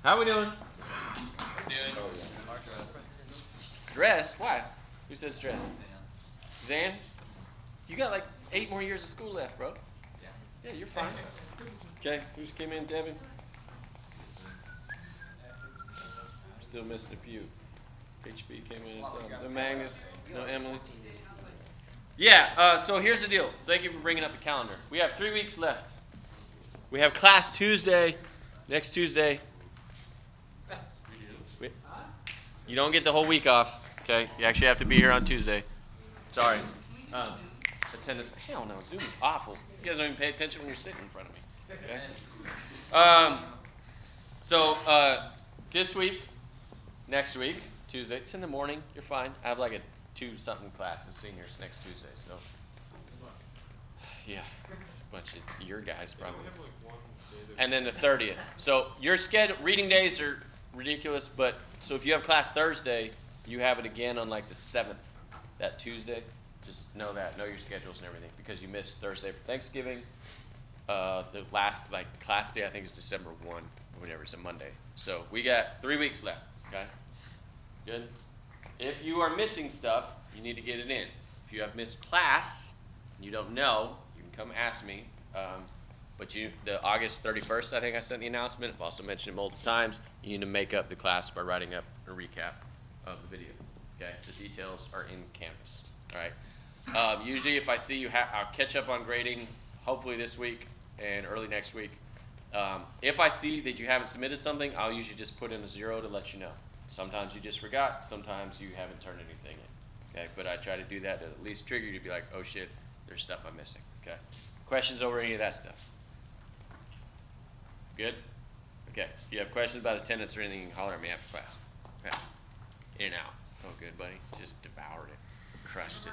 How we doing? Doing. Stressed? Why? Who said stressed? Exams? You got like 8 more years of school left, bro. Yeah, you're fine. Okay, who just came in, Devin? Still missing a few. HB came in and some. No Magnus, no Emily. Yeah, so here's the deal. Thank you for bringing up the calendar. We have 3 weeks left. We have class Tuesday, next Tuesday. You don't get the whole week off, okay? You actually have to be here on Tuesday. Sorry. Attendance. Hell no, Zoom's awful. You guys don't even pay attention when you're sitting in front of me. Okay? So this week, next week, Tuesday, it's in the morning. You're fine. I have like a 2-something class of seniors next Tuesday, so. Yeah, a bunch of your guys probably. And then the 30th. So your schedule, reading days are ridiculous, but so if you have class Thursday, you have it again on like the 7th, that Tuesday. Just know that, know your schedules and everything, because you missed Thursday for Thanksgiving. The last like class day I think is December 1, or whatever. It's a Monday. So we got 3 weeks left. Okay, good. If you are missing stuff, you need to get it in. If you have missed class, and you don't know, you can come ask me. But the August 31st, I think I sent the announcement. I've also mentioned it multiple times. You need to make up the class by writing up a recap of the video. Okay, the details are in Canvas. All right. Usually, if I see you, I'll catch up on grading. Hopefully this week and early next week. If I see that you haven't submitted something, I'll usually just put in a 0 to let you know. Sometimes you just forgot. Sometimes you haven't turned anything in. Okay, but I try to do that to at least trigger you to be like, oh shit, there's stuff I'm missing. Okay. Questions over any of that stuff? Good? Okay. If you have questions about attendance or anything, you can holler at me after class. Okay. In and out. So good, buddy. Just devoured it. Crushed it.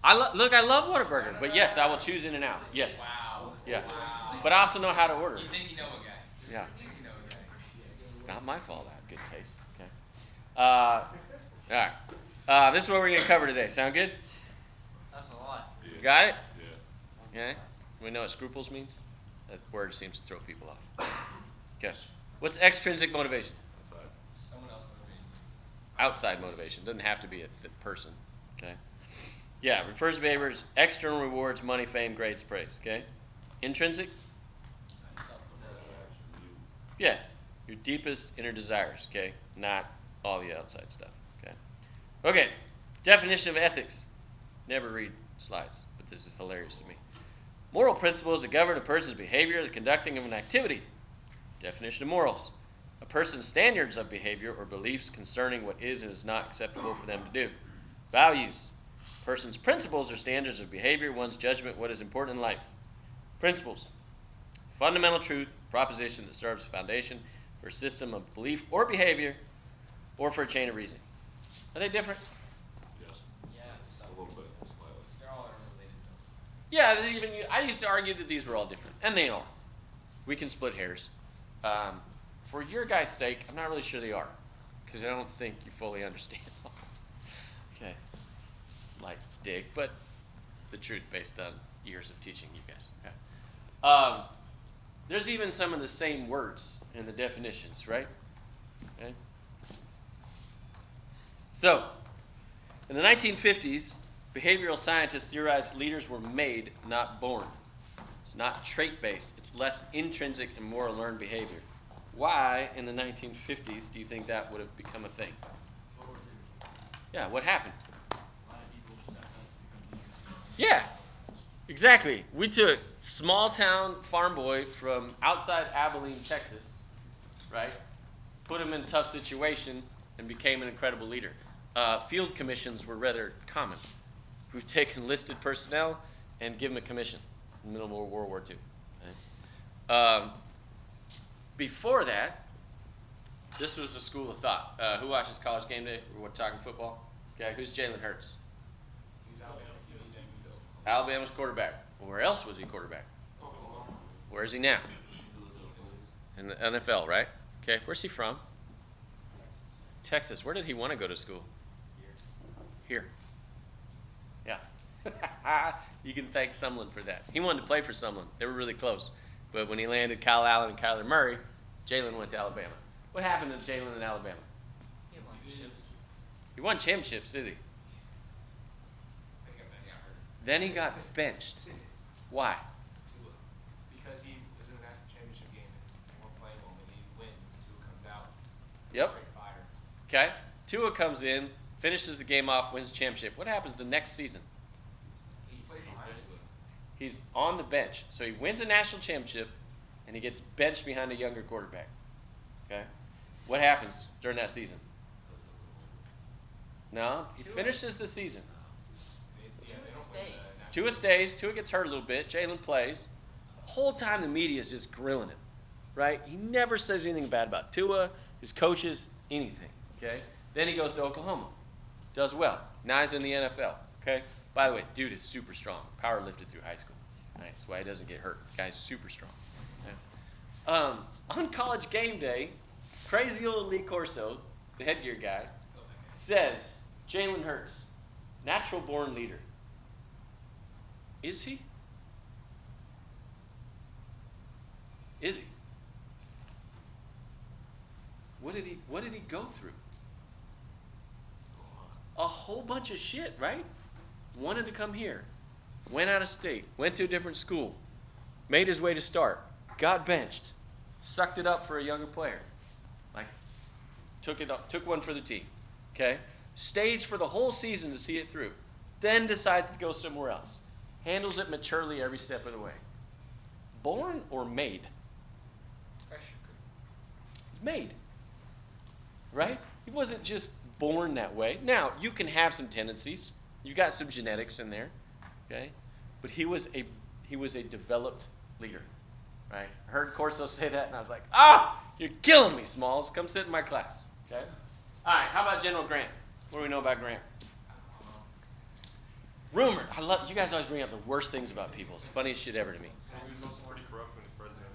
I love Whataburger, but yes, I will choose In and Out. Yes. Wow. Yeah. Wow. But I also know how to order. You think you know a guy. Yeah. You think you know a guy. It's not my fault I have good taste. Okay. All right. This is what we're going to cover today. Sound good? That's a lot. You got it? Yeah. Okay. We know what scruples means? That word seems to throw people off. Okay. What's extrinsic motivation? Outside. Someone else motivating you. Outside motivation. Doesn't have to be a person. Okay. Yeah, refers to behaviors, external rewards, money, fame, grades, praise. Okay. Intrinsic? Yeah. Your deepest inner desires. Okay. Not all the outside stuff. Okay. Okay. Definition of ethics. Never read slides, but this is hilarious to me. Moral principles that govern a person's behavior, the conducting of an activity. Definition of morals. A person's standards of behavior or beliefs concerning what is and is not acceptable for them to do. Values. A person's principles or standards of behavior, one's judgment, what is important in life. Principles. Fundamental truth, proposition that serves as a foundation for a system of belief or behavior or for a chain of reasoning. Are they different? Yes. Yes. A little bit, slightly. They're all interrelated. Yeah, I used to argue that these were all different, and they are. We can split hairs. For your guys' sake, I'm not really sure they are, because I don't think you fully understand. Okay, like dig, but the truth based on years of teaching you guys. Okay. There's even some of the same words in the definitions, right? Okay. So, in the 1950s, behavioral scientists theorized leaders were made, not born. It's not trait-based. It's less intrinsic and more learned behavior. Why, in the 1950s, do you think that would have become a thing? Yeah, what happened? Yeah, exactly. We took small-town farm boy from outside Abilene, Texas, right? Put him in a tough situation and became an incredible leader. Field commissions were rather common. We've taken enlisted personnel and given them a commission in the middle of World War II. Right? Before that, this was a school of thought. Who watches College Game Day? We're talking football. Okay, who's Jalen Hurts? He's Alabama's quarterback. Well, where else was he quarterback? Where is he now? In the NFL, right? Okay, where's he from? Texas. Where did he want to go to school? Here. Yeah. You can thank Sumlin for that. He wanted to play for Sumlin. They were really close. But when he landed Kyle Allen and Kyler Murray, Jalen went to Alabama. What happened to Jalen in Alabama? He won chips. He won championships, did he? I think I got hurt. Then he got benched. Why? Because he was in the national championship game and we're playing well. When he win, Tua comes out. Yep. Straight fire. Okay. Tua comes in, finishes the game off, wins the championship. What happens the next season? He played behind Tua. He's on the bench. So he wins a national championship, and he gets benched behind a younger quarterback. Okay? What happens during that season? No, he finishes the season. They don't win the national Tua stays. Tua gets hurt a little bit. Jalen plays. The whole time the media is just grilling him, right? He never says anything bad about Tua, his coaches, anything. Okay? Then he goes to Oklahoma. Does well. Now he's in the NFL. Okay? By the way, dude is super strong. Power lifted through high school. Right? That's why he doesn't get hurt. The guy's super strong. Okay? On College game day, crazy old Lee Corso, the headgear guy, says Jalen Hurts, natural born leader. Is he? Is he? What did he go through? A whole bunch of shit, right? Wanted to come here, went out of state, went to a different school, made his way to start, got benched, sucked it up for a younger player, like took one for the team, okay? Stays for the whole season to see it through, then decides to go somewhere else, handles it maturely every step of the way. Born or made? Pressure. Made, right? He wasn't just born that way. Now, you can have some tendencies. You got some genetics in there, okay? But he was a developed leader, right? I heard Corso say that, and I was like, you're killing me, Smalls. Come sit in my class, okay? All right, how about General Grant? What do we know about Grant? Rumored. I love, you guys always bring up the worst things about people. It's the funniest shit ever to me. He was also already corrupt when he was president.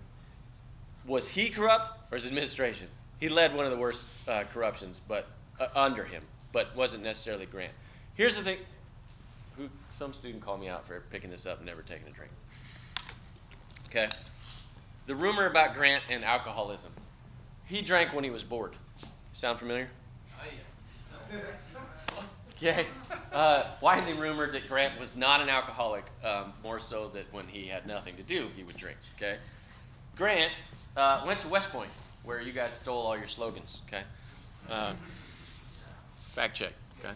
Was he corrupt or his administration? He led one of the worst corruptions, but under him, but wasn't necessarily Grant. Here's the thing. Some student called me out for picking this up and never taking a drink. Okay. The rumor about Grant and alcoholism. He drank when he was bored. Sound familiar? Okay. Widely rumored that Grant was not an alcoholic, more so that when he had nothing to do, he would drink. Okay. Grant went to West Point, where you guys stole all your slogans. Okay. Fact check. Okay.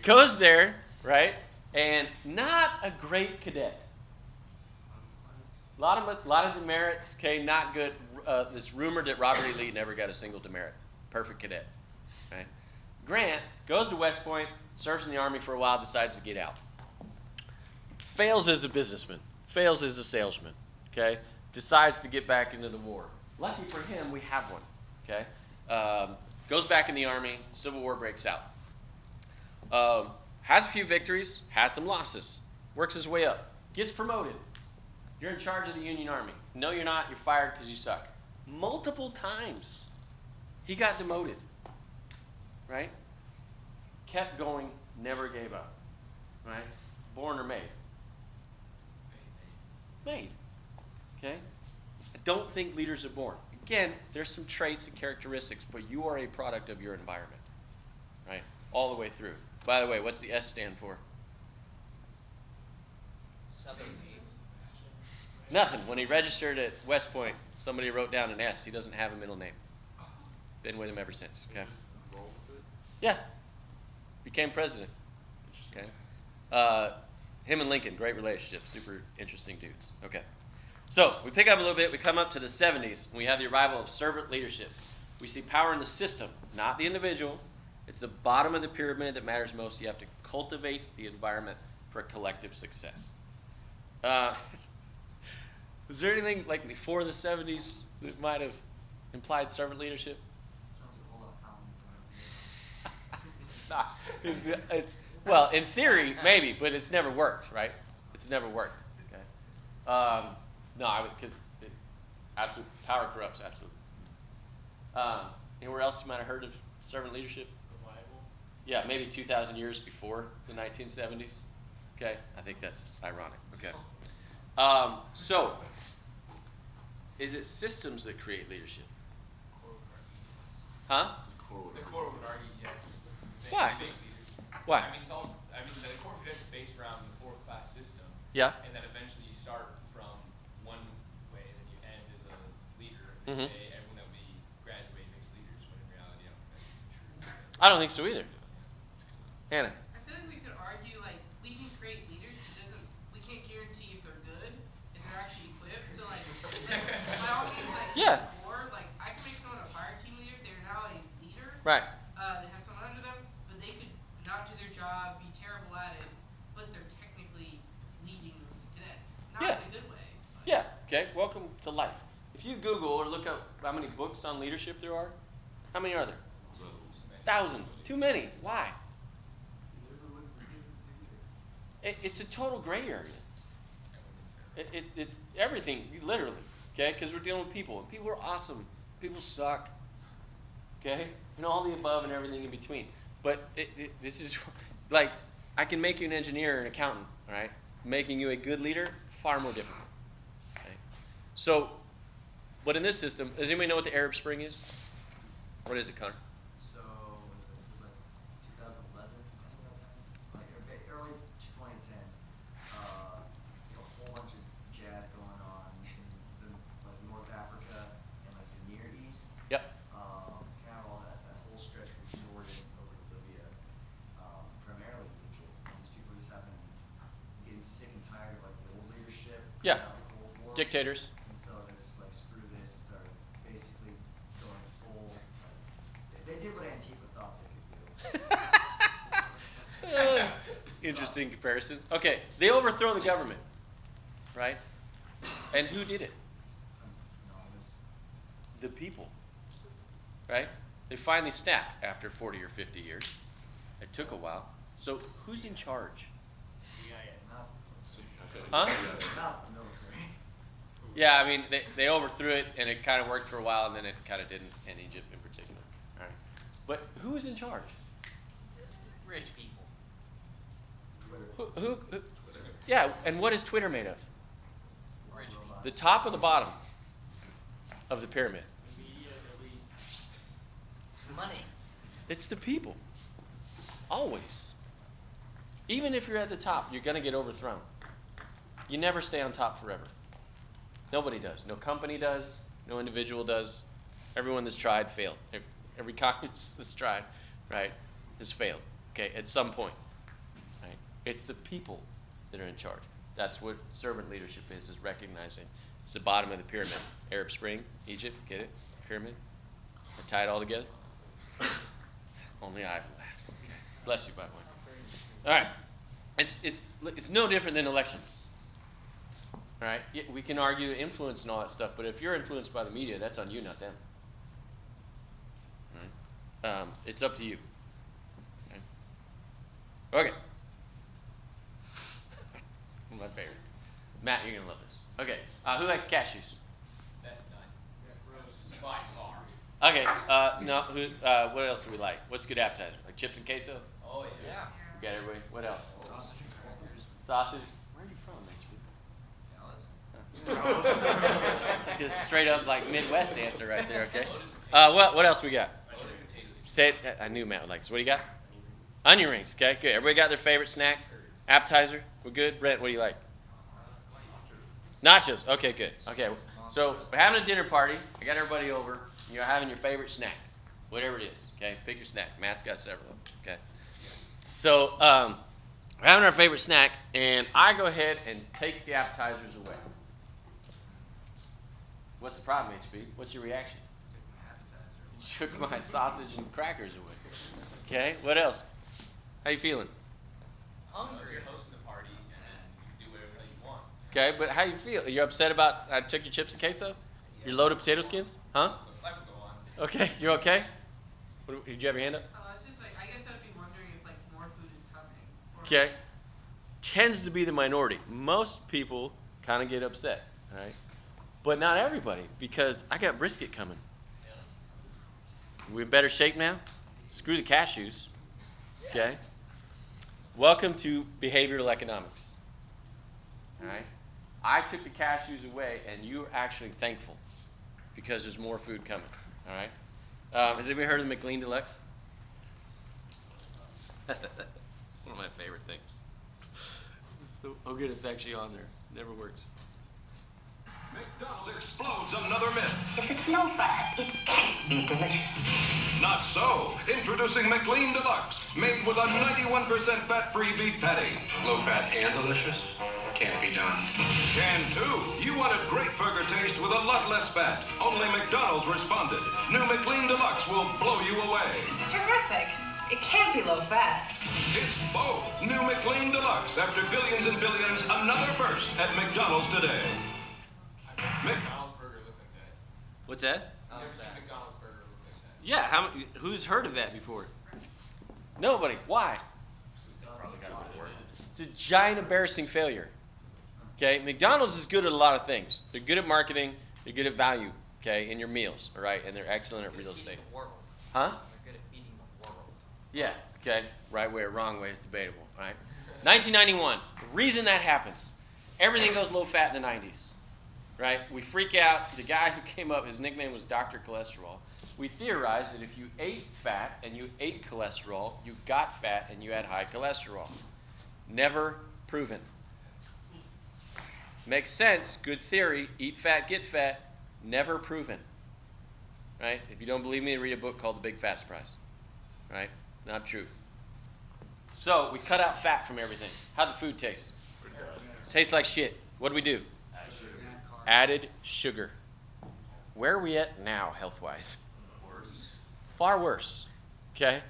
Goes there, right? And not a great cadet. A lot of demerits. Okay, not good. It's rumored that Robert E. Lee never got a single demerit. Perfect cadet. Okay. Grant goes to West Point, serves in the Army for a while, decides to get out. Fails as a businessman. Fails as a salesman. Okay. Decides to get back into the war. Lucky for him, we have one. Okay. Goes back in the Army. Civil War breaks out. Has a few victories, has some losses, works his way up, gets promoted. You're in charge of the Union Army. No, you're not. You're fired because you suck. Multiple times, he got demoted. Right? Kept going, never gave up. Right? Born or made? Made. Okay? I don't think leaders are born. Again, there's some traits and characteristics, but you are a product of your environment. Right? All the way through. By the way, what's the S stand for? Nothing. When he registered at West Point, somebody wrote down an S. He doesn't have a middle name. Been with him ever since. Okay. Yeah. Became president. Okay. Him and Lincoln, great relationship. Super interesting dudes. Okay. So we pick up a little bit. We come up to the 70s. And we have the arrival of servant leadership. We see power in the system, not the individual. It's the bottom of the pyramid that matters most. You have to cultivate the environment for collective success. Was there anything like before the 70s that might have implied servant leadership? Sounds like a whole lot of comments. It's not. It's well, in theory, maybe, but it's never worked, right? It's never worked. Okay. No, because absolute power corrupts. Absolutely. Anywhere else you might have heard of servant leadership? Yeah, maybe 2,000 years before the 1970s. Okay, I think that's ironic. Okay. So, is it systems that create leadership? Huh? The core would argue yes. Saying Why? big leaders. Why? I mean, the core cadets is based around the 4-class system. Yeah. And then eventually you start from one way, and then you end as a leader. And Mhm. they say everyone that we graduate makes leaders, when in reality, I don't think that's true. I don't think so either. Hannah. I feel like we could argue like we can create leaders, but we can't guarantee if they're good, if they're actually equipped. So like by all means, like Yeah. or like I can make someone a fire team leader. They're now a leader. Right. They have someone under them, but they could not do their job, be terrible at it, but they're technically leading those cadets. Not Yeah. in a good way. But Yeah. Okay. Welcome to life. If you Google or look up how many books on leadership there are, how many are there? Thousands. Too many. Why? It's a total gray area. It's everything, literally. Okay, because we're dealing with people, and people are awesome. People suck. Okay, and all the above and everything in between. But this is like I can make you an engineer or an accountant. All right, making you a good leader far more difficult. Okay? So, but in this system, does anybody know what the Arab Spring is? What is it, Connor? So, it was like 2011, like early 2010s. It's like a whole bunch of jazz going on in like North Africa and like the Near East. Yep. Kind of all that whole stretch from Jordan over to Libya, primarily Egypt. And these people just happen getting sick and tired of like the old leadership. Yeah. The Cold War. Dictators. And so they're just like, screw this, and started basically going full. They did what Antifa thought they could do. Interesting comparison. Okay, they overthrow the government, right? And who did it? Anonymous. The people, right? They finally snapped after 40 or 50 years. It took a while. So who's in charge? Now it's Huh? now it's the military. Yeah, I mean, they overthrew it, and it kind of worked for a while, and then it kind of didn't, in Egypt in particular. All right. But who is in charge? Rich people. Twitter. Who yeah, and what is Twitter made of? Rich people. The top or the bottom of the pyramid? Money. It's the people. Always. Even if you're at the top, you're going to get overthrown. You never stay on top forever. Nobody does. No company does. No individual does. Everyone that's tried failed. Every communist that's tried, right, has failed. Okay, at some point. Right? It's the people that are in charge. That's what servant leadership is recognizing. It's the bottom of the pyramid. Arab Spring, Egypt, get it? Pyramid. I tie it all together. Only I. Bless you, by the way. All right. It's no different than elections. All right. Yeah, we can argue influence and all that stuff, but if you're influenced by the media, that's on you, not them. All right? It's up to you. Okay. My favorite. Matt, you're gonna love this. Okay. Who likes cashews? That's not by far. Okay. No. Who? What else do we like? What's a good appetizer? Like chips and queso? Oh, yeah. We got everybody. What else? Sausage and crackers. Sausage. Where are you from, HP? Dallas. That's like a straight up like Midwest answer right there. Okay. What else we got? Loaded potatoes. Say it. I knew Matt would like this. What do you got? Onion rings. Okay. Good. Everybody got their favorite snack? Appetizer. We're good. Brent, what do you like? Nachos. Okay. Good. Okay. So we're having a dinner party. I got everybody over. You're having your favorite snack, whatever it is. Okay. Pick your snack. Matt's got several of them. Okay. So we're having our favorite snack, and I go ahead and take the appetizers away. What's the problem, HB? What's your reaction? Took my sausage and crackers away. Okay, what else? How you feeling? If Hungry. you're hosting the party, and you can do whatever you want. Okay, but how you feel? You're upset about I took your chips and queso? Your loaded potato skins? Huh? Life will go on. Okay, you're okay? Did you have your hand up? it's just like I guess I'd be wondering if like more food is coming. Or, Okay. Tends to be the minority. Most people kind of get upset, all right? But not everybody, because I got brisket coming. We in better shape now? Screw the cashews. Okay? Welcome to behavioral economics. All right? I took the cashews away, and you're actually thankful because there's more food coming. All right? Has anybody heard of the McLean Deluxe? One of my favorite things. So, oh good, it's actually on there. Never works. McDonald's explodes another myth. If it's low fat, it can't be delicious. Not so. Introducing McLean Deluxe, made with a 91% fat-free beef patty. Low fat and delicious? Can't be done. Can too. You wanted great burger taste with a lot less fat. Only McDonald's responded. New McLean Deluxe will blow you away. Terrific. It can't be low fat. It's both. New McLean Deluxe. After billions and billions, another first at McDonald's today. McDonald's burger look like that. What's that? I've never seen McDonald's burger look like that. Yeah, who's heard of that before? Nobody. Why? It's a giant embarrassing failure. Okay, McDonald's is good at a lot of things. They're good at marketing. They're good at value. Okay, in your meals. All right, and they're excellent at real estate. The world. Huh? They're good at feeding the world. Yeah. Okay. Right way or wrong way is debatable. Right. 1991. The reason that happens, everything goes low fat in the 90s. Right? We freak out. The guy who came up, his nickname was Dr. Cholesterol. We theorized that if you ate fat and you ate cholesterol, you got fat and you had high cholesterol. Never proven. Makes sense. Good theory. Eat fat, get fat. Never proven. Right? If you don't believe me, read a book called The Big Fat Surprise. Right? Not true. So we cut out fat from everything. How'd the food taste? Tastes like shit. What do we do? Added sugar. Where are we at now, health-wise? Far worse. Okay?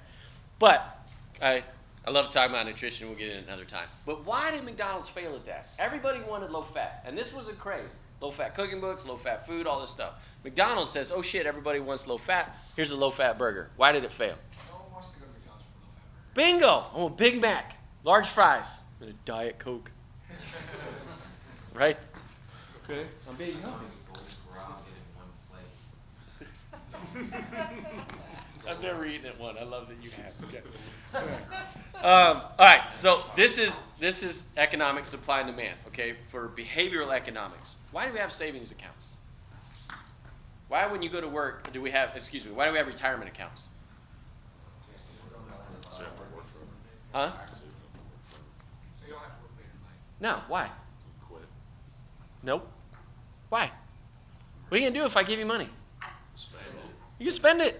But I love talking about nutrition. We'll get in another time. But why did McDonald's fail at that? Everybody wanted low fat. And this was a craze. Low-fat cooking books, low-fat food, all this stuff. McDonald's says, oh, shit, everybody wants low fat. Here's a low-fat burger. Why did it fail? No one wants to go to McDonald's for a low-fat burger. Bingo! I want a Big Mac, large fries, and a Diet Coke. Right? Okay. I'm being healthy. I've never eaten at one. I love that you have. Okay. All right. So this is economic supply and demand. Okay. For behavioral economics, why do we have savings accounts? Why, when you go to work, do we have? Excuse me. Why do we have retirement accounts? Huh? So you don't have to work later in life. No. Why? Nope. Why? What are you going to do if I give you money? You can spend it.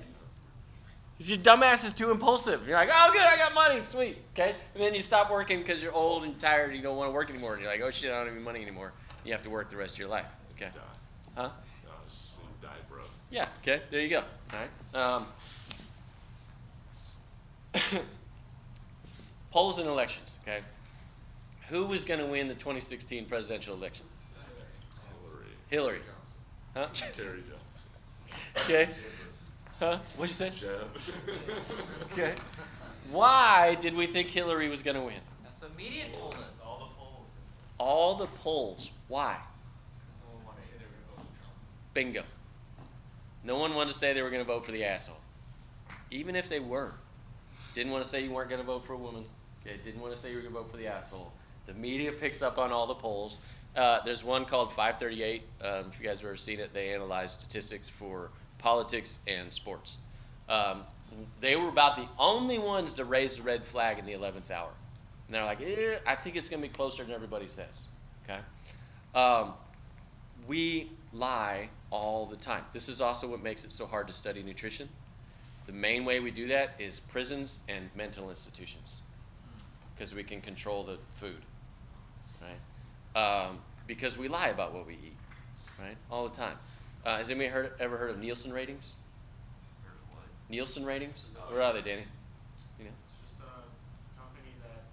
Because your dumbass is too impulsive. You're like, oh, good, I got money. Sweet. Okay? And then you stop working because you're old and tired and you don't want to work anymore. And you're like, oh, shit, I don't have any money anymore. You have to work the rest of your life. Okay? Huh? No, it's just die, bro. Yeah. Okay. There you go. All right. Polls and elections. Okay? Who was going to win the 2016 presidential election? Hillary. Huh? Terry Johnson. Okay. Huh? What'd you say? Jeb. Okay. Why did we think Hillary was going to win? That's what media told us. All the polls. All the polls. Why? No one wanted to say they were going to vote for Trump. Bingo. No one wanted to say they were going to vote for the asshole. Even if they were. Didn't want to say you weren't going to vote for a woman. Okay. Didn't want to say you were going to vote for the asshole. The media picks up on all the polls. There's one called 538. If you guys have ever seen it, they analyze statistics for politics and sports. They were about the only ones to raise the red flag in the 11th hour. And they're like, I think it's going to be closer than everybody says. Okay? We lie all the time. This is also what makes it so hard to study nutrition. The main way we do that is prisons and mental institutions, because we can control the food. Right? Because we lie about what we eat, right? All the time. Has anybody ever heard of Nielsen ratings? Nielsen ratings? Where are they, Danny? You know? It's just a company that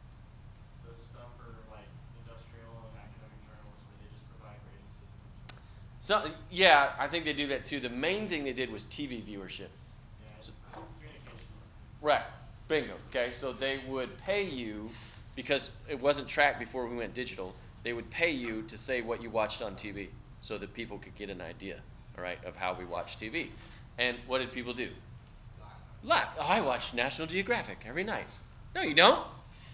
does stuff for like industrial and academic journals where they just provide rating systems. So yeah, I think they do that too. The main thing they did was TV viewership. Yeah, it's communication. Right. Bingo. Okay, so they would pay you, because it wasn't tracked before we went digital. They would pay you to say what you watched on TV so that people could get an idea, all right, of how we watch TV. And what did people do? Lie. Oh, I watch National Geographic every night. No, you don't.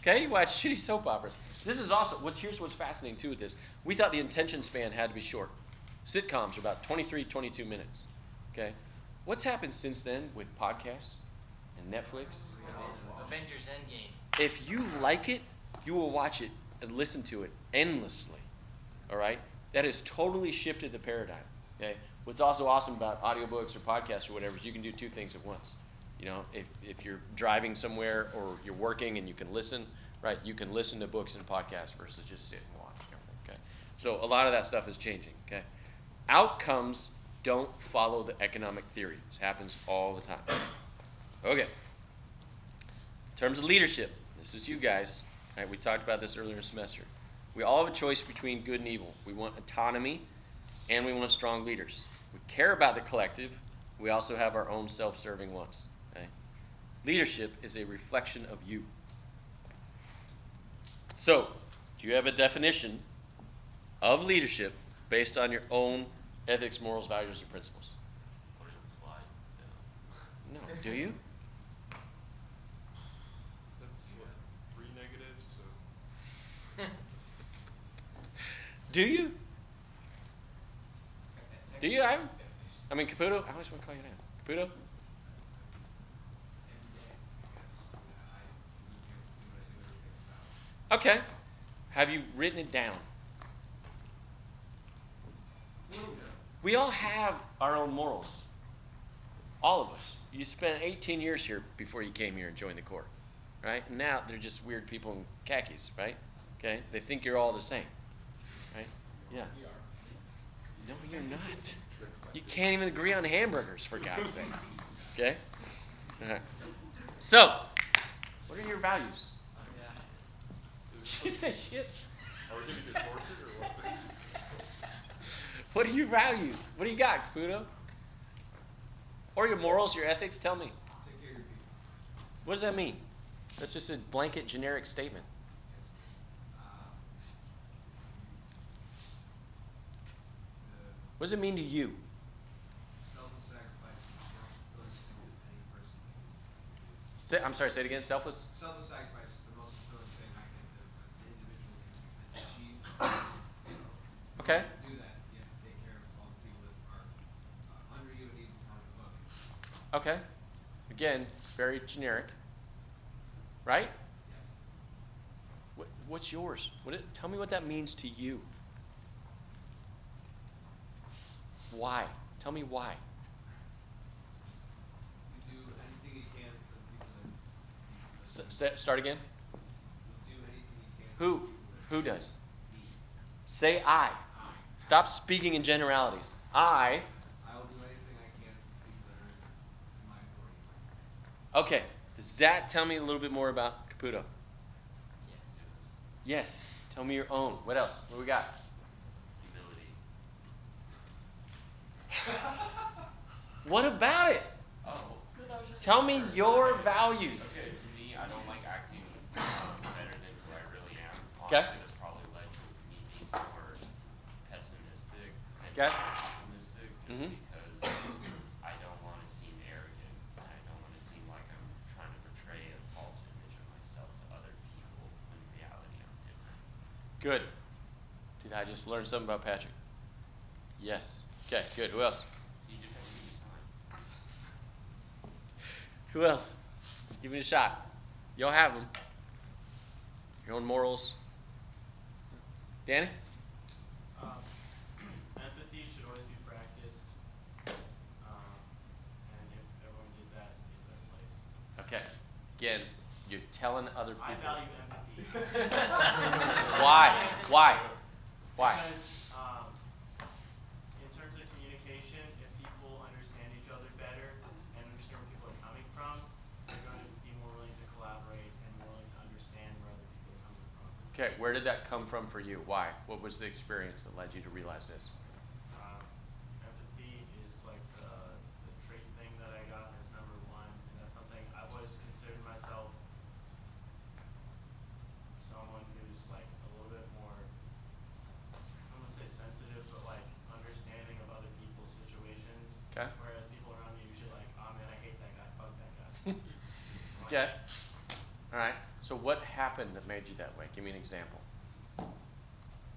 Okay, you watch shitty soap operas. This is also, here's what's fascinating too with this. We thought the attention span had to be short. Sitcoms are about 23, 22 minutes. Okay? What's happened since then with podcasts and Netflix? Avengers Endgame. If you like it, you will watch it and listen to it endlessly. All right? That has totally shifted the paradigm. Okay? What's also awesome about audiobooks or podcasts or whatever is you can do two things at once. You know, if you're driving somewhere or you're working and you can listen, right? You can listen to books and podcasts versus just sit and watch. Okay? So a lot of that stuff is changing. Okay? Outcomes don't follow the economic theory. This happens all the time. Okay. In terms of leadership, this is you guys. Right, we talked about this earlier in the semester. We all have a choice between good and evil. We want autonomy, and we want strong leaders. We care about the collective. We also have our own self-serving wants. Okay? Leadership is a reflection of you. So, do you have a definition of leadership based on your own ethics, morals, values, and principles? Put it in the slide. No. Do you? That's what, 3 negatives, so. Do you? Do you? I mean, Caputo? I always want to call you that. Caputo? Okay. Have you written it down? We all have our own morals. All of us. You spent 18 years here before you came here and joined the Corps. Right? And now they're just weird people in khakis, right? Okay? They think you're all the same. Right? Yeah. No, you're not. You can't even agree on hamburgers, for God's sake. Okay? All right. So, what are your values? She said shit. Are we going to get tortured or what? What are your values? What do you got, Caputo? Or your morals, your ethics? Tell me. Take care of your people. What does that mean? That's just a blanket, generic statement. What does it mean to you? Selfless sacrifice is the most fulfilling thing any person can do. I'm sorry, say it again. Selfless? Selfless sacrifice is the most fulfilling thing I think that an individual can achieve. Okay. To do that, you have to take care of all the people that are under you and even kind of above you. Okay. Again, very generic. Right? Yes. What's yours? Tell me what that means to you. Why? Tell me why. You do anything you can for the people that Start again. you do anything you can. Who? Who does? Say I. Stop speaking in generalities. I will do anything I can for the people that are in my authority. Okay. Does that tell me a little bit more about Caputo? Yes. Tell me your own. What else? What we got? Humility. What about it? Oh. Tell me your values. Okay, to me, I don't like acting better than who I really am. Okay. Honestly, that's probably led to me being more pessimistic and Okay. optimistic just Mhm. because I don't want to seem arrogant. And I don't want to seem like I'm trying to portray a false image of myself to other people when in reality I'm different. Good. Did I just learn something about Patrick? Yes. Okay, good. Who else? So you just have to give me time. Who else? Give me a shot. You'll have them. Your own morals. Danny? Empathy should always be practiced. And if everyone did that, it'd be a better place. Okay. Again, you're telling other people. I value empathy. Why? Why? Why? Because in terms of communication, if people understand each other better and understand where people are coming from, they're going to be more willing to collaborate and more willing to understand where other people are coming from. Okay, where did that come from for you? Why? What was the experience that led you to realize this? Empathy is like the trait thing that I got as number one, and that's something I've always considered myself someone who's like a little bit more, I don't want to say sensitive, but like understanding of other people's situations. Okay. Whereas people around me usually like, oh man, I hate that guy, fuck that guy. Okay. All right. So what happened that made you that way? Give me an example.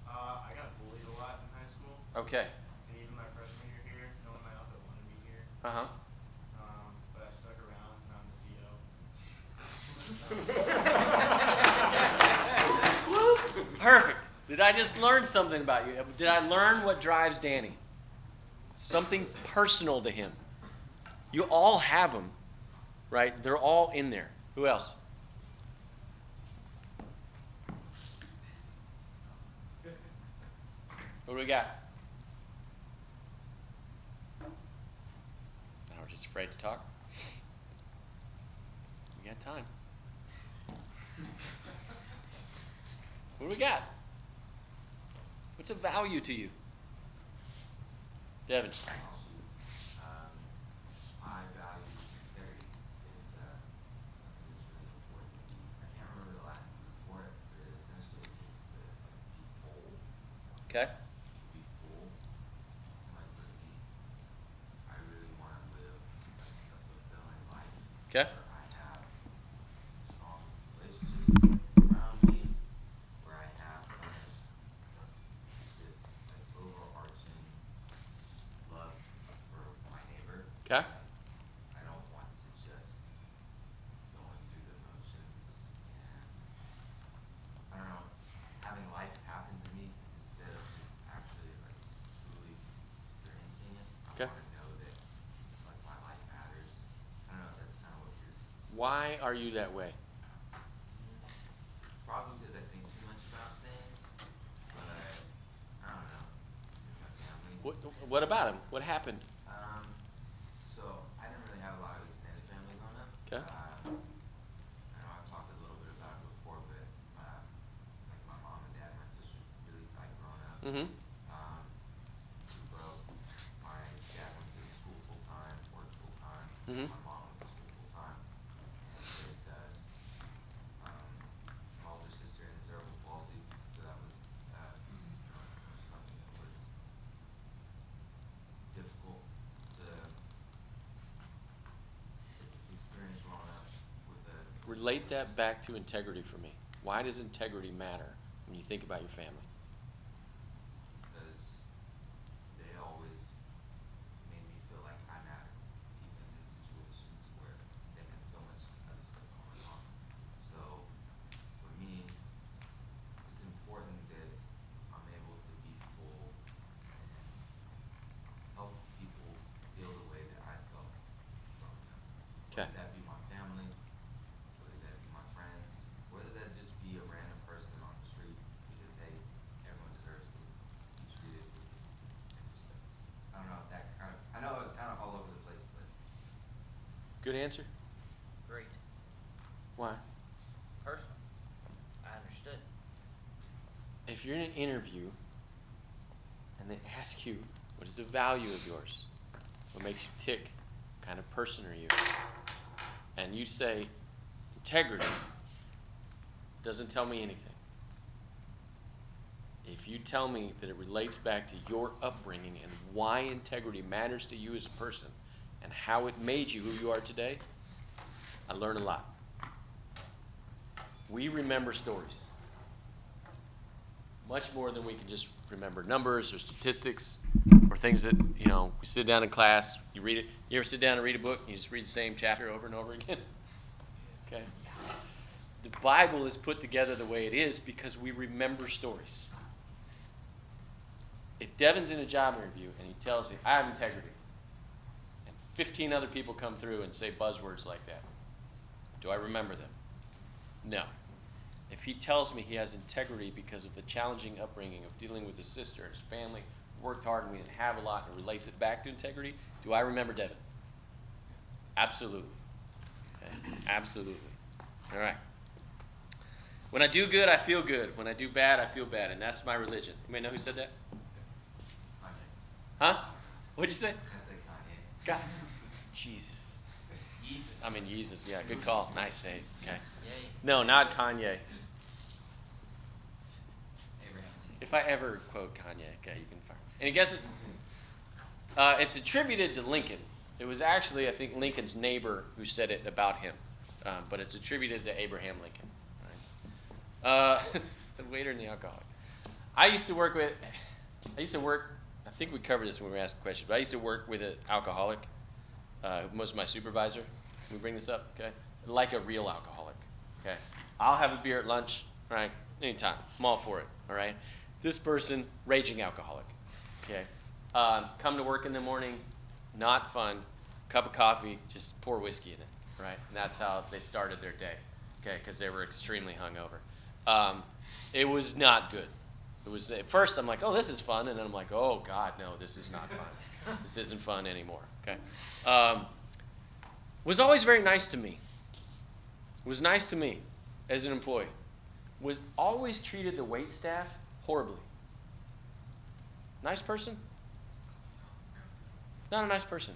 I got bullied a lot in high school, Okay. and even my freshman year here, no one in my outfit wanted me here. Uh-huh. Perfect. Did I just learn something about you? Did I learn what drives Danny? Something personal to him. You all have them, right? They're all in there. Who else? What do we got? Now we're just afraid to talk. We got time. What do we got? What's of value to you? Devin. I value integrity. It's something that's really important to me. I can't remember the Latin for it, but it essentially means to be whole. Okay. Be full. Like for me, I really want to live a fulfilling life. Okay. Where I have strong relationships around me, where I have this like overarching love for my neighbor. Okay. I don't want to just going through the motions and I don't know, having life happen to me instead of just actually like truly experiencing it. Okay. I want to know that like my life matters. I don't know if that's kind of what you're Why are you that way? probably because I think too much about things, but I don't know. My family. What about him? What happened? So I didn't really have a lot of extended family growing up. Okay. I know I've talked a little bit about it before, but like my mom and dad, and my sister's really tight growing up. Mm-hmm. We broke. My dad went to school full time, worked full time. Mhm. My mom went to school full time. And raised us. My older sister has cerebral palsy, so that was something that was difficult to experience growing up with a Relate that back to integrity for me. Why does integrity matter when you think about your family? because they always made me feel like I mattered, even in situations where they had so much other stuff going on. So for me, it's important that I'm able to be full and help people feel the way that I felt growing up. Okay. Whether that be my family, whether that be my friends, whether that just be a random person on the street, because hey, everyone deserves to be treated with respect. I don't know if that kind of, I know it was kind of all over the place, but Good answer. Great. Why? Personal. I understood. If you're in an interview and they ask you, what is the value of yours? What makes you tick? What kind of person are you? And you say, integrity doesn't tell me anything. If you tell me that it relates back to your upbringing and why integrity matters to you as a person and how it made you who you are today, I learn a lot. We remember stories much more than we can just remember numbers or statistics or things that, we sit down in class, you read it. You ever sit down and read a book and you just read the same chapter over and over again? Okay. The Bible is put together the way it is because we remember stories. If Devin's in a job interview and he tells me, I have integrity, and 15 other people come through and say buzzwords like that, do I remember them? No. If he tells me he has integrity because of the challenging upbringing of dealing with his sister and his family, worked hard and we didn't have a lot, and relates it back to integrity, do I remember Devin? Absolutely. Okay. Absolutely. All right. When I do good, I feel good. When I do bad, I feel bad. And that's my religion. Anybody know who said that? Kanye. Huh? What'd you say? I said Kanye. God. Jesus. Jesus. I mean, Jesus. Yeah, good call. Nice save. Okay. Yay. No, not Kanye. Abraham. If I ever quote Kanye, okay, you can find. Any guesses? It's attributed to Lincoln. It was actually, I think, Lincoln's neighbor who said it about him, but it's attributed to Abraham Lincoln. Right? The waiter and the alcoholic. I think we covered this when we were asking questions, but I used to work with an alcoholic, who was my supervisor. Can we bring this up? Okay. Like a real alcoholic. Okay, I'll have a beer at lunch, right? Anytime, I'm all for it. All right. This person, raging alcoholic. Okay, come to work in the morning, not fun. Cup of coffee, just pour whiskey in it, right? And that's how they started their day. Okay, because they were extremely hungover. It was not good. It was at first I'm like, oh, this is fun, and then I'm like, oh God, no, this is not fun. This isn't fun anymore. Okay, was always very nice to me. Was nice to me as an employee. Was always treated the wait staff horribly. Nice person? Not a nice person.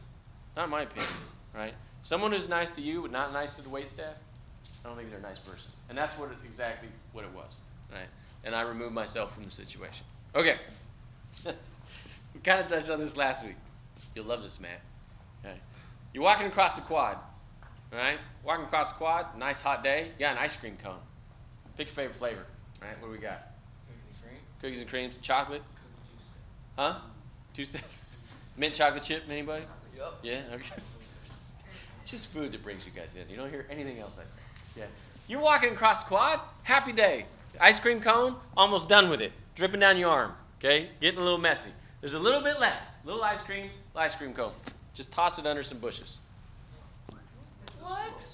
Not in my opinion, right? Someone who's nice to you but not nice to the wait staff, I don't think they're a nice person. And that's exactly what it was, right? And I removed myself from the situation. Okay. We kind of touched on this last week. You'll love this, man. Okay. You're walking across the quad, all right? Walking across the quad, nice hot day. You got an ice cream cone. Pick your favorite flavor, right? What do we got? Cookies and cream. Cookies and creams, chocolate? Cookie Tuesday. Huh? Tuesday? Mint chocolate chip, anybody? Yup. Yeah? Okay. It's just food that brings you guys in. You don't hear anything else I say. Yeah. You're walking across the quad, happy day. Ice cream cone, almost done with it. Dripping down your arm, okay? Getting a little messy. There's a little bit left. Little ice cream cone. Just toss it under some bushes. What?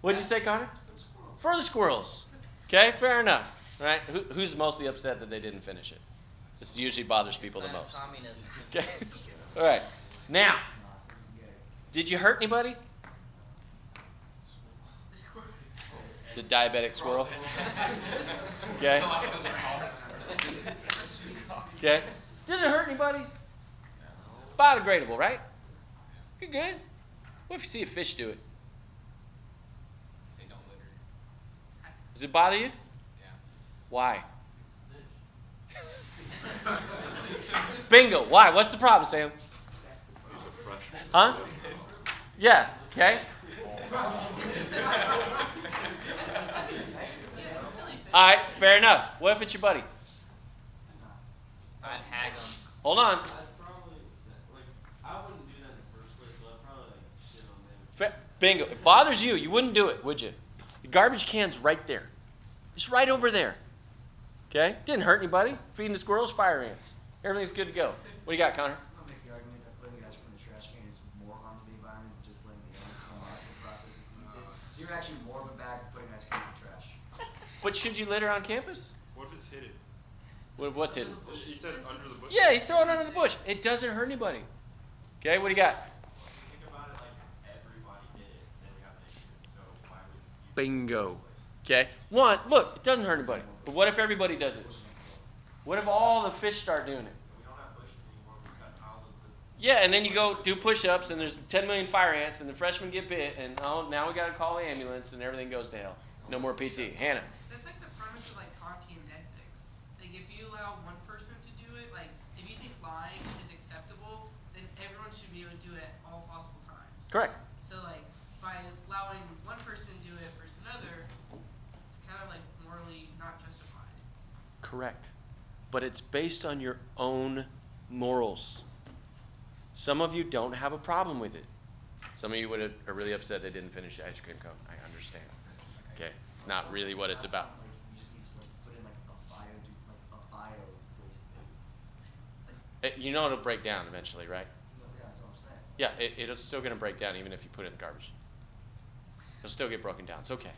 What'd you say, Connor? For the squirrels. Okay, fair enough. All right, who's mostly upset that they didn't finish it? This usually bothers people the most. Okay. All right. Now, did you hurt anybody? The diabetic squirrel. Okay. Okay. Did it hurt anybody? Biodegradable, right? You're good. What if you see a fish do it? Say don't litter. Does it bother you? Yeah. Why? Bingo. Why? What's the problem, Sam? He's a freshman. Huh? Yeah. Okay. All right. Fair enough. What if it's your buddy? I'd hag them. Hold on. I'd probably, I wouldn't do that in the first place, so I'd probably, shit on them. Bingo. It bothers you. You wouldn't do it, would you? The garbage can's right there. It's right over there. Okay? Didn't hurt anybody. Feeding the squirrels, fire ants. Everything's good to go. What do you got, Connor? I'll make the argument that putting ice cream in the trash can is more harm to the environment than just letting the ants and natural processes eat this. So you're actually more of a bag of putting ice cream in the trash. But should you litter on campus? What if it's hidden? What's hidden? You said under the bush? Yeah, you throw it under the bush. It doesn't hurt anybody. Okay, what do you got? Think about it like everybody did it, then we have an issue. So why would you? Bingo. Okay. One, look, it doesn't hurt anybody. But what if everybody does it? What if all the fish start doing it? We don't have bushes anymore. We've got piles of the. Yeah, and then you go do push-ups, and there's 10 million fire ants, and the freshmen get bit, and oh, now we got to call the ambulance, and everything goes to hell. No more PT. Hannah. That's like the premise of like Kantian ethics. Like if you allow one person to do it, like if you think lying is acceptable, then everyone should be able to do it at all possible times. Correct. So like by allowing one person to do it versus another, it's kind of like morally not justified. Correct. But it's based on your own morals. Some of you don't have a problem with it. Some of you are really upset they didn't finish the ice cream cone. I understand. Okay, it's not really what it's about. You just need to put in a bio waste bin. You know it'll break down eventually, right? Yeah, that's what I'm saying. Yeah, it's still going to break down even if you put it in the garbage. It'll still get broken down. It's okay.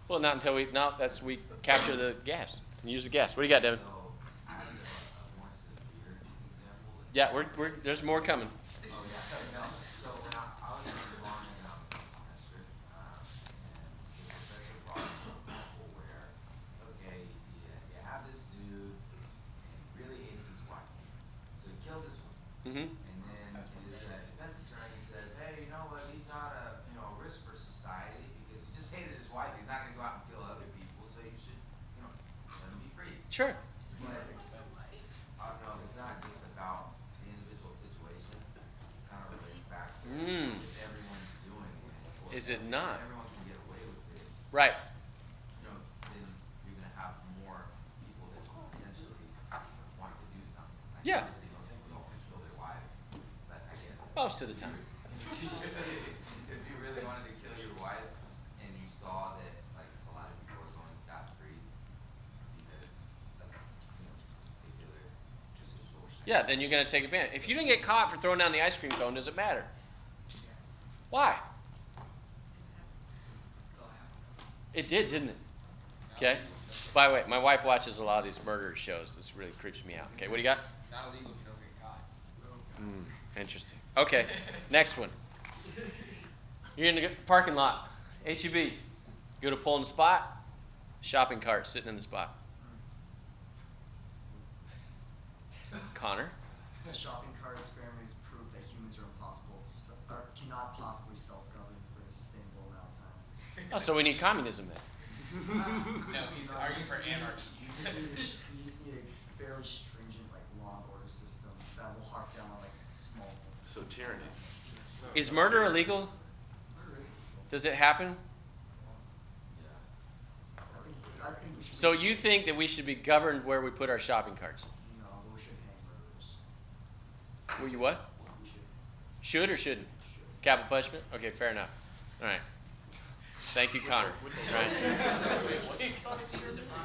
Well, not until we capture the gas and use the gas. What do you got, Devin? So, as a more severe example. Yeah, there's more coming. Oh, yeah. No. So when I was in lawn analysis semester, and the professor brought up an example where, okay, you have this dude, and he really hates his wife, so he kills his wife. Mm-hmm. And then his defense attorney says, hey, you know what, he's not a risk for society because he just hated his wife. He's not going to go out and kill other people, so you should, let him be free. Sure. It's like, it's not just about the individual situation. Kind of relating back to if everyone's doing it. Is it not? Everyone can get away with it. Right. Then you're going to have more people that potentially want to do something. Like, Yeah. obviously, most people don't want to kill their wives, but I guess Most of the time. it could be really wanted to kill your wife and you saw that like a lot of people are going scot-free because that's, it's particular judicial. Yeah, then you're going to take advantage. If you didn't get caught for throwing down the ice cream cone, does it matter? Why? It did, didn't it? Okay. By the way, my wife watches a lot of these murder shows. This really creeps me out. Okay, what do you got? Not illegal if you don't get caught. Interesting. Okay, next one. You're in the parking lot. HEB. Go to pull in the spot. Shopping cart sitting in the spot. Connor? The shopping cart experiments prove that humans are impossible, or cannot possibly self-govern for a sustainable amount of time. Oh, so we need communism then. No, he's arguing for anarchy. You just need a very stringent, like, law and order system that will hark down on, like, small things. So tyranny. Is murder illegal? Murder is illegal. Does it happen? I think we should. So you think that we should be governed where we put our shopping carts? No, but we should hang murderers. Will you what? We should. Should or shouldn't? Capital punishment? Okay, fair enough. All right. Thank you, Connor. All right.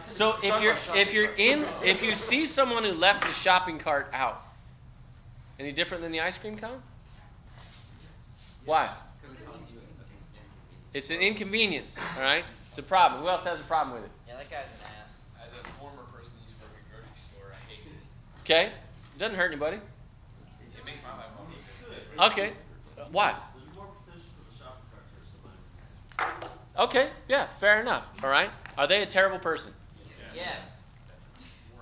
So if you see someone who left the shopping cart out, any different than the ice cream cone? Why? It's an inconvenience. All right. It's a problem. Who else has a problem with it? Yeah, that guy's an ass. As a former person who used to work at a grocery store, I hate it. Okay. Doesn't hurt anybody. It makes my life more difficult. Okay. Why? There's more potential for the shopping cart for somebody. Okay. Yeah. Fair enough. All right. Are they a terrible person? Yes.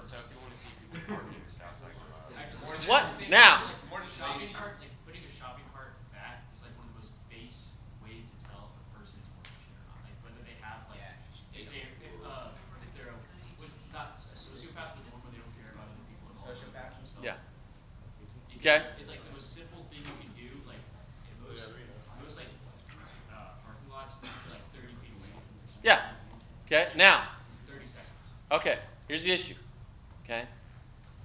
So if you want to see people parking in the south side garage, What? Now. More Shopping discrimination. cart, like putting a shopping cart back is like one of the most base ways to tell if a person is worth shit or not. Like whether they have like if they're what's not a sociopath, but the one where they don't care about other people at all. Sociopath? Yeah. Because Okay. It's like the most simple thing you can do. Like in most like parking lots, they're like 30 feet away from the store. Yeah. Okay. Now. 30 seconds. Okay. Here's the issue. Okay.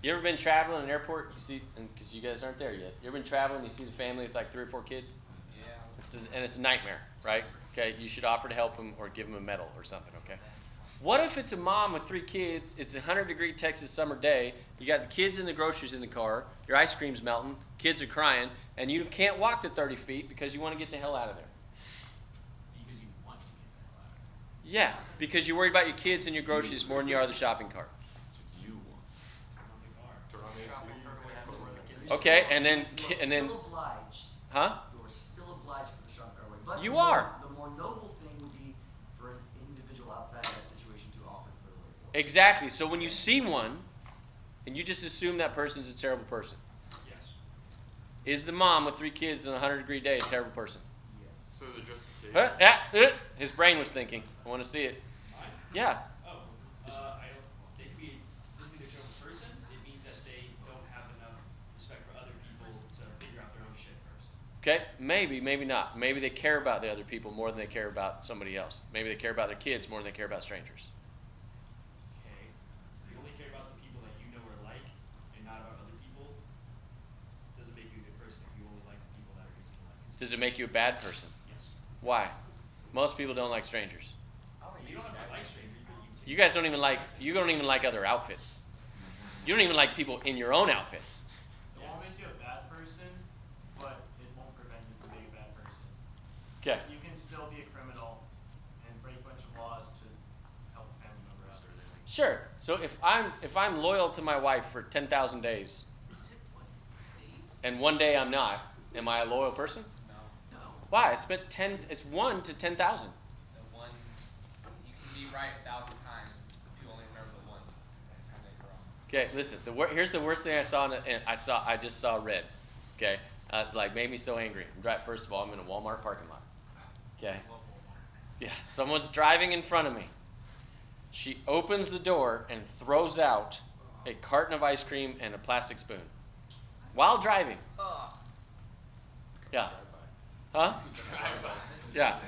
You ever been traveling in an airport? You see, because you guys aren't there yet. You ever been traveling? You see the family with like 3 or 4 kids, Yeah. and it's a nightmare, right? Okay. You should offer to help them or give them a medal or something. Okay. What if it's a mom with 3 kids? It's a 100-degree Texas summer day. You got the kids and the groceries in the car. Your ice cream's melting. Kids are crying, and you can't walk the 30 feet because you want to get the hell out of there. Because you want to get the hell out of it. Yeah, because you're worried about your kids and your groceries more than you are the shopping cart. That's what you want. Turn on the AC. Okay, and then Still obliged. huh? You are still obliged for the shopping cart. But You the more- are. The more noble thing would be for an individual outside of that situation to offer to put away. Exactly. So when you see one, and you just assume that person's a terrible person, Yes. is the mom with 3 kids on a 100-degree day a terrible person? Yes. So the justification. His brain was thinking. I want to see it. Yeah. Oh, I don't. They could be doesn't mean they're a terrible person. It means that they don't have enough respect for other people to figure out their own shit first. Okay. Maybe, maybe not. Maybe they care about the other people more than they care about somebody else. Maybe they care about their kids more than they care about strangers. Okay. You only care about the people that you know are like, and not about other people. Doesn't make you a good person if you only like the people that are easy to like. Does it make you a bad person? Yes. Why? Most people don't like strangers. You don't have to like strangers, but You guys don't even like other outfits. You don't even like people in your own outfit. It won't make you a bad person, but it won't prevent you from being a bad person. Okay. You can still be a criminal and break a bunch of laws to help a family member out. Sure. So if I'm loyal to my wife for 10,000 days, and one day I'm not, am I a loyal person? No. Why? I spent 1 to 10,000. The one, you can be right 1,000 times if you only remember the one time that you're wrong. Okay, listen. Here's the worst thing I saw. I just saw red. Okay, it's like made me so angry. First of all, I'm in a Walmart parking lot. Okay. Yeah, someone's driving in front of me. She opens the door and throws out a carton of ice cream and a plastic spoon while driving. Ugh. Yeah. Huh? Yeah.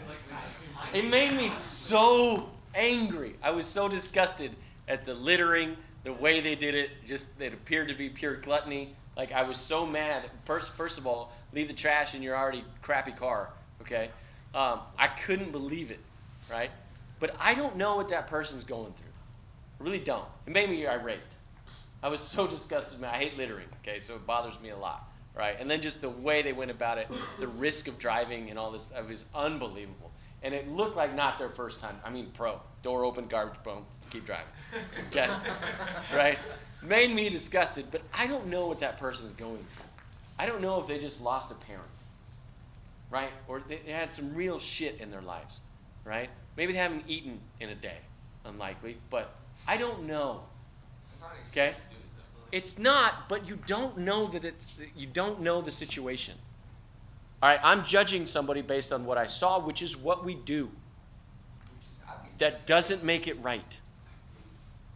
It made me so angry. I was so disgusted at the littering, the way they did it. Just it appeared to be pure gluttony. Like I was so mad. First of all, leave the trash in your already crappy car. Okay. I couldn't believe it, right? But I don't know what that person's going through. I really don't. It made me irate. I was so disgusted. Man, I hate littering, okay, so it bothers me a lot, right? And then just the way they went about it, the risk of driving and all this, it was unbelievable. And it looked like not their first time. I mean, pro. Door open, garbage boom, keep driving. Okay? Right? Made me disgusted, but I don't know what that person's going through. I don't know if they just lost a parent, right? Or they had some real shit in their lives, right? Maybe they haven't eaten in a day, unlikely, but I don't know. It's not an excuse Okay? to do it though. Like, It's not, but you don't know you don't know the situation. All right, I'm judging somebody based on what I saw, which is what we do. which is obvious. That doesn't make it right.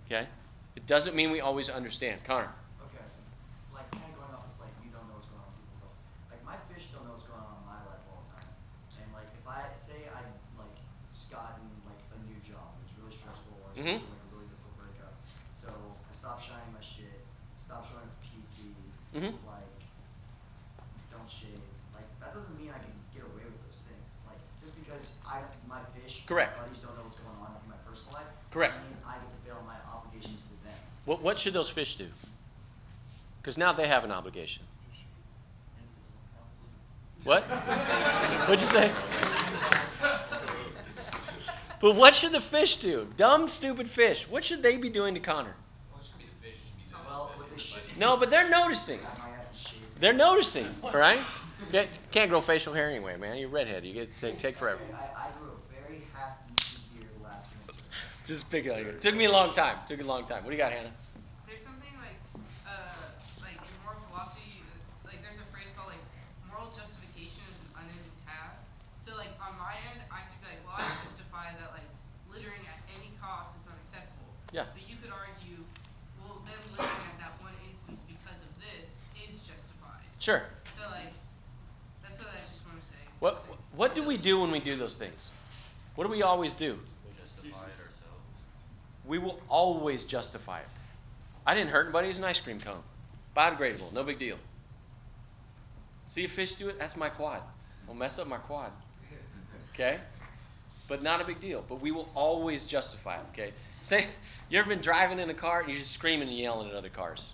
Okay? It doesn't mean we always understand. Connor. Okay, it's like kind of going off this, like, you don't know what's going on with people's life. Like, my fish don't know what's going on in my life all the time. And, like, if I say I, like, just gotten, like, a new job, it was really stressful, I was Mhm. like, a really difficult breakup. So, I stopped shining my shit, stopped showing up for PT, Mhm. like, don't shave. Like, that doesn't mean I can get away with those things. Like, just because my fish, Correct. my buddies don't know what's going on in my personal life, Correct. doesn't mean I get to fail my obligations to them. What should those fish do? Because now they have an obligation. What? What'd you say? But what should the fish do? Dumb, stupid fish. What should they be doing to Connor? Well, it should be the fish, it should be the Well, what they should No, but they're noticing. my ass is shaved. They're noticing, all right? You can't grow facial hair anyway, man. You're redhead. You guys take forever. I grew a very half decent beard last winter. Just pick it out here. Took me a long time. Took a long time. What do you got, Hannah? There's something like in moral philosophy, like there's a phrase called like moral justification is an unending task. So like on my end, I could be like, well, I justify that like littering at any cost is unacceptable. Yeah. But you could argue, well, them littering at that one instance because of this is justified. Sure. So like, that's what I just want to say. What do we do when we do those things? What do we always do? We justify it ourselves. We will always justify it. I didn't hurt anybody. It's an ice cream cone. Biodegradable. No big deal. See a fish do it? That's my quad. I'll mess up my quad. Okay? But not a big deal. But we will always justify it. Okay? Say, you ever been driving in a car and you're just screaming and yelling at other cars?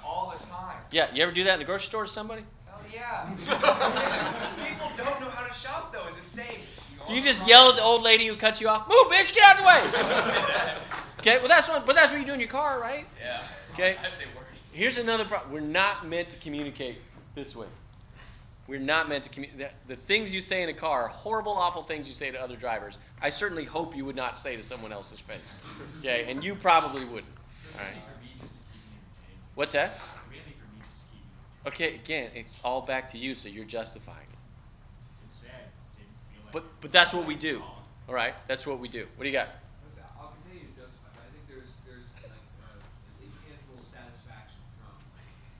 all the time. Yeah. You ever do that in the grocery store to somebody? Hell yeah. People don't know how to shop though. It's the same. So you just yell at the old lady who cuts you off. Move, bitch! Get out the way. Okay. Well, that's what you do in your car, right? Yeah. Okay. That's it worse. Here's another problem. We're not meant to communicate this way. We're not meant to communicate. The things you say in a car are horrible, awful things you say to other drivers. I certainly hope you would not say to someone else's face. Okay, and you probably wouldn't. All right. What's that? Mainly for me, just to keep you Okay, again, it's all back to you, so you're justifying it. instead. Didn't feel like But that's what we do. All right, that's what we do. What do you got? I'll continue to justify, but I think there's like an intangible satisfaction from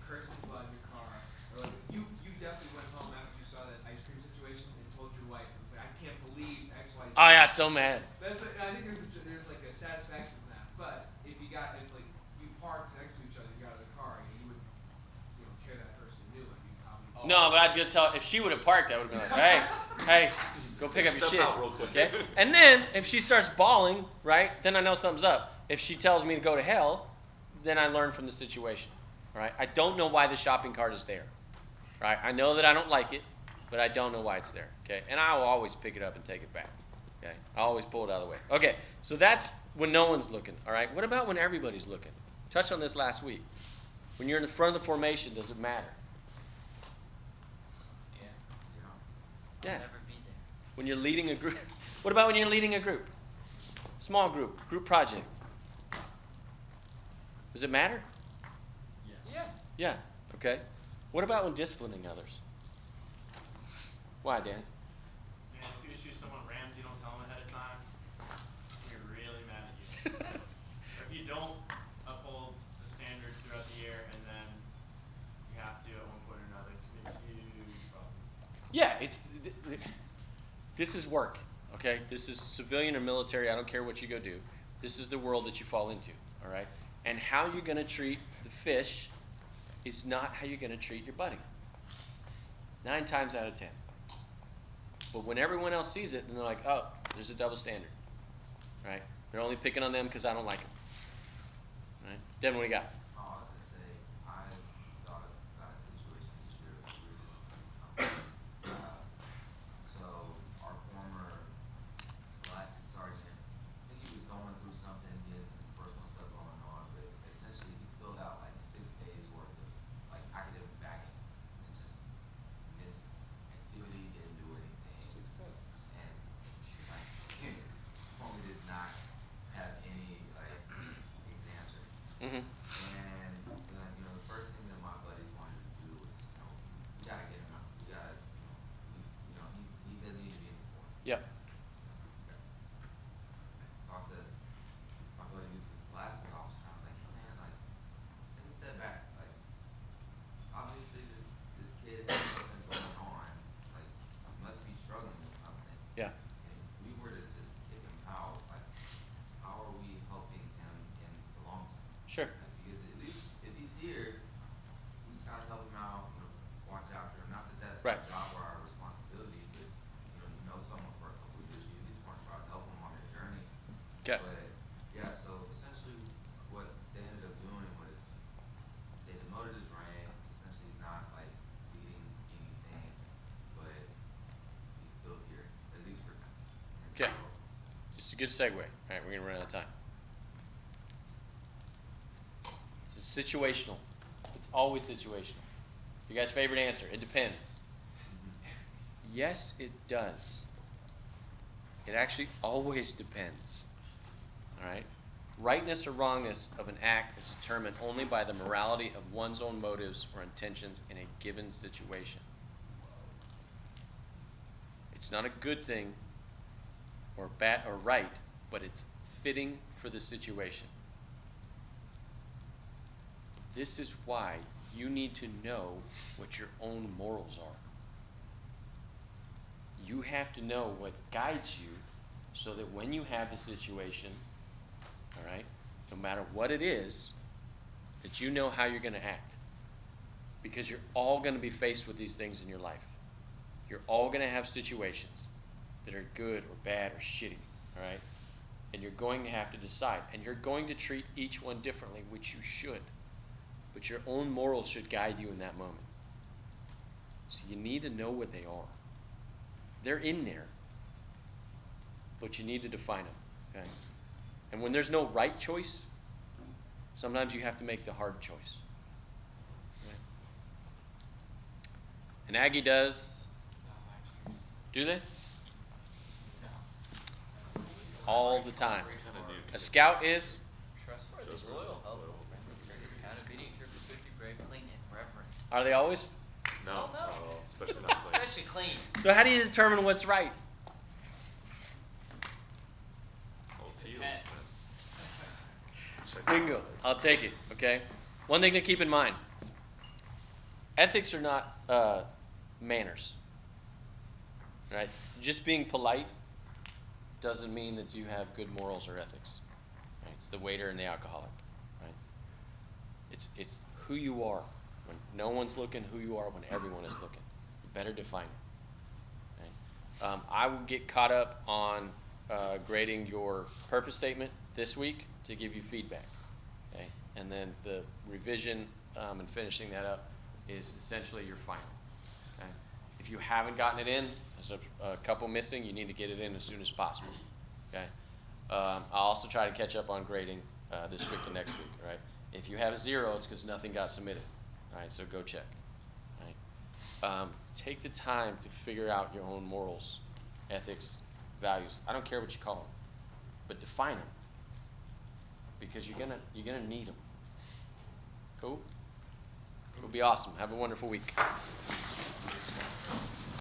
cursing people out of your car. Or like you definitely went home after you saw that ice cream situation and told your wife, it was like, I can't believe X, Y, Z. Oh yeah, so mad. I think there's like a satisfaction from that. But if like you parked next to each other, you got out of the car, you would tear that person new and you probably. No, but I'd just tell if she would have parked, I would have been like, hey, go pick up your Step shit. out real quick. Okay? And then if she starts bawling, right, then I know something's up. If she tells me to go to hell, then I learn from the situation. All right? I don't know why the shopping cart is there. Right? I know that I don't like it, but I don't know why it's there. Okay? And I will always pick it up and take it back. Okay? I always pull it out of the way. Okay, so that's when no one's looking. All right? What about when everybody's looking? Touched on this last week. When you're in the front of the formation, does it matter? Yeah. I'll never be there. When you're leading a group. What about when you're leading a group? Small group project. Does it matter? yes. Yeah. Okay. What about when disciplining others? Why, Dan? Man, if you issue someone rams, you don't tell them ahead of time, you're really mad at you. Or if you don't uphold the standards throughout the year and then you have to at one point or another, it's gonna be a huge problem. Yeah, this is work, okay? This is civilian or military. I don't care what you go do. This is the world that you fall into, all right? And how you're going to treat the fish is not how you're going to treat your buddy. 9 times out of 10. But when everyone else sees it, then they're like, oh, there's a double standard, right? They're only picking on them because I don't like them, right? Devin, what do you got? Oh, I was gonna say, I thought about a situation this year. We were just so our former scholastic sergeant, I think he was going through something. He had some personal stuff going on, but essentially he filled out like 6 days worth of like academic baggings and just missed activity, didn't do anything. 6 tests. And like only did not have any like exams or anything. Mm-hmm. And you know, the first thing that my buddies wanted to do was, you know, we gotta get him out. We gotta, you know, he doesn't need to be in the corner. Yep. Talked to my buddy who's the scholastic officer. I was like, hey man, like, let's take a step back. Like, obviously this kid has something going on. Like, he must be struggling with something. Yeah. And if we were to just kick him out, like, how are we helping him in the long term? Sure. Because at least if he's here, we gotta help him out, you know, watch out for him. Not that that's Right. our job or our responsibility, but you know someone for a couple of years, you at least wanna try to help them on their journey. Okay. But yeah, so essentially what they ended up doing was they demoted his rank. Essentially he's not like leading anything, but he's still here, at least for now. And Okay. so, Just a good segue. All right, we're gonna run out of time. It's situational. It's always situational. You guys' favorite answer? It depends. Yes, it does. It actually always depends. All right? Rightness or wrongness of an act is determined only by the morality of one's own motives or intentions in a given situation. It's not a good thing or bad or right, but it's fitting for the situation. This is why you need to know what your own morals are. You have to know what guides you so that when you have the situation, all right, no matter what it is, that you know how you're going to act. Because you're all going to be faced with these things in your life. You're all going to have situations that are good or bad or shitty, all right? And you're going to have to decide. And you're going to treat each one differently, which you should. But your own morals should guide you in that moment. So you need to know what they are. They're in there. But you need to define them, okay? And when there's no right choice, sometimes you have to make the hard choice. Okay? An Aggie does. Do they? All the time. A scout is? Trustworthy, loyal, helpful, kind of beating your pursuit, brave, clean, and reverent. Are they always? No, Oh, no. not at all. Especially not clean. Especially clean. So how do you determine what's right? All fields, Depends. man. Bingo. I'll take it, okay? One thing to keep in mind. Ethics are not manners. Right? Just being polite doesn't mean that you have good morals or ethics. Right? It's the waiter and the alcoholic. Right? It's who you are. When no one's looking, who you are when everyone is looking. You better define it. Right? I will get caught up on grading your purpose statement this week to give you feedback. Okay? And then the revision and finishing that up is essentially your final. Okay? If you haven't gotten it in, there's a couple missing, you need to get it in as soon as possible. Okay? I'll also try to catch up on grading this week and next week. All right? If you have a 0, it's because nothing got submitted. All right? So go check. All right? Take the time to figure out your own morals, ethics, values. I don't care what you call them, but define them because you're gonna need them. Cool? It'll be awesome. Have a wonderful week.